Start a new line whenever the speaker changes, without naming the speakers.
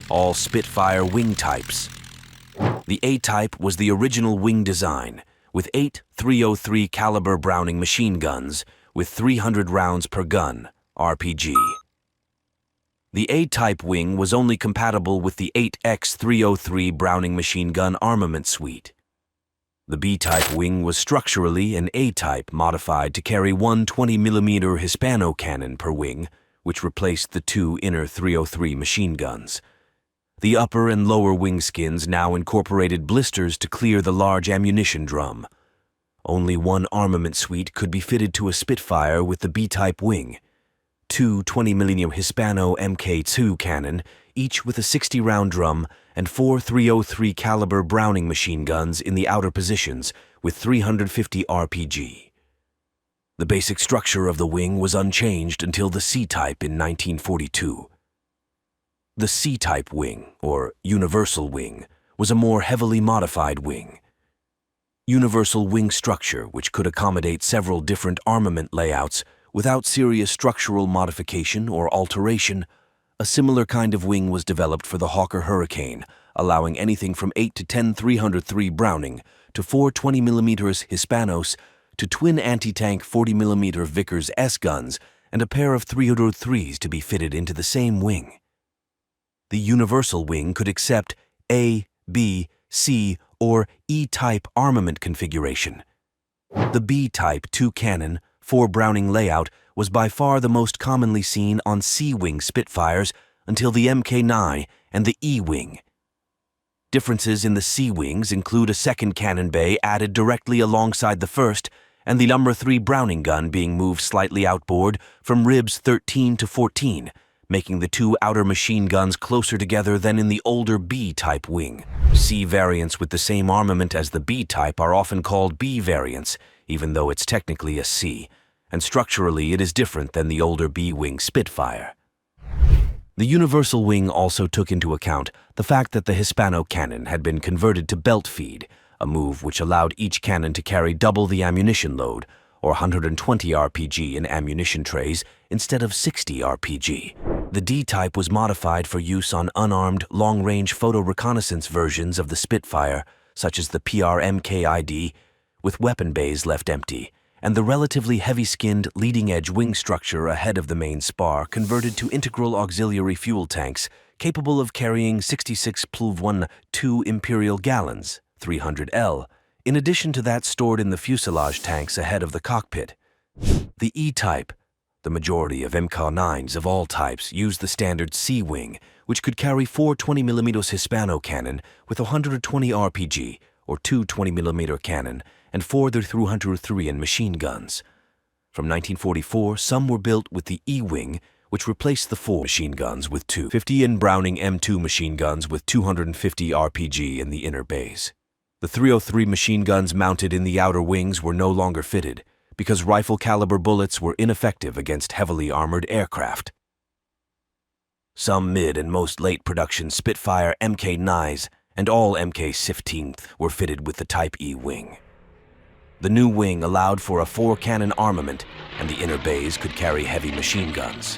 all Spitfire wing types. The A-type was the original wing design, with 8 .303 caliber Browning machine guns with 300 rounds per gun, RPG. The A-type wing was only compatible with the 8x303 Browning machine gun armament suite. The B-type wing was structurally an A-type modified to carry one 20mm Hispano cannon per wing, which replaced the 2 inner .303 machine guns. The upper and lower wing skins now incorporated blisters to clear the large ammunition drum. Only one armament suite could be fitted to a Spitfire with the B-type wing. 2 20mm Hispano Mk2 cannon, each with a 60-round drum, and 4 .303 caliber Browning machine guns in the outer positions with 350 RPG. The basic structure of the wing was unchanged until the C-type in 1942. The C-type wing, or universal wing, was a more heavily modified wing. Universal wing structure, which could accommodate several different armament layouts without serious structural modification or alteration. A similar kind of wing was developed for the Hawker Hurricane, allowing anything from 8 to 10 .303 Browning to 4 20mm Hispanos to twin anti-tank 40mm Vickers S guns and a pair of 303s to be fitted into the same wing. The universal wing could accept A, B, C, or E-type armament configuration. The B-type 2-cannon, 4 Browning layout was by far the most commonly seen on C-wing Spitfires until the Mk9 and the E-wing. Differences in the C-wings include a second cannon bay added directly alongside the first, and the number 3 Browning gun being moved slightly outboard from ribs 13 to 14, making the 2 outer machine guns closer together than in the older B-type wing. C variants with the same armament as the B-type are often called B variants, even though it's technically a C, and structurally it is different than the older B-wing Spitfire. The universal wing also took into account the fact that the Hispano cannon had been converted to belt feed, a move which allowed each cannon to carry double the ammunition load, or 120 RPG in ammunition trays instead of 60 RPG. The D-type was modified for use on unarmed, long-range photo reconnaissance versions of the Spitfire, such as the PRMK-ID, with weapon bays left empty, and the relatively heavy-skinned leading-edge wing structure ahead of the main spar converted to integral auxiliary fuel tanks capable of carrying 66 +1 2 Imperial gallons, 300L, in addition to that stored in the fuselage tanks ahead of the cockpit. The E-type, the majority of MK9s of all types, used the standard C-wing, which could carry 4 20mm Hispano cannon with 120 RPG, or 2 20mm cannon, and 4 .303 machine guns. From 1944, some were built with the E-wing, which replaced the 4 machine guns with 2 50 Browning M2 machine guns with 250 RPG in the inner bays. The 303 machine guns mounted in the outer wings were no longer fitted, because rifle-caliber bullets were ineffective against heavily armored aircraft. Some mid and most late-production Spitfire Mk9s and all Mk15 were fitted with the Type E wing. The new wing allowed for a 4-cannon armament, and the inner bays could carry heavy machine guns.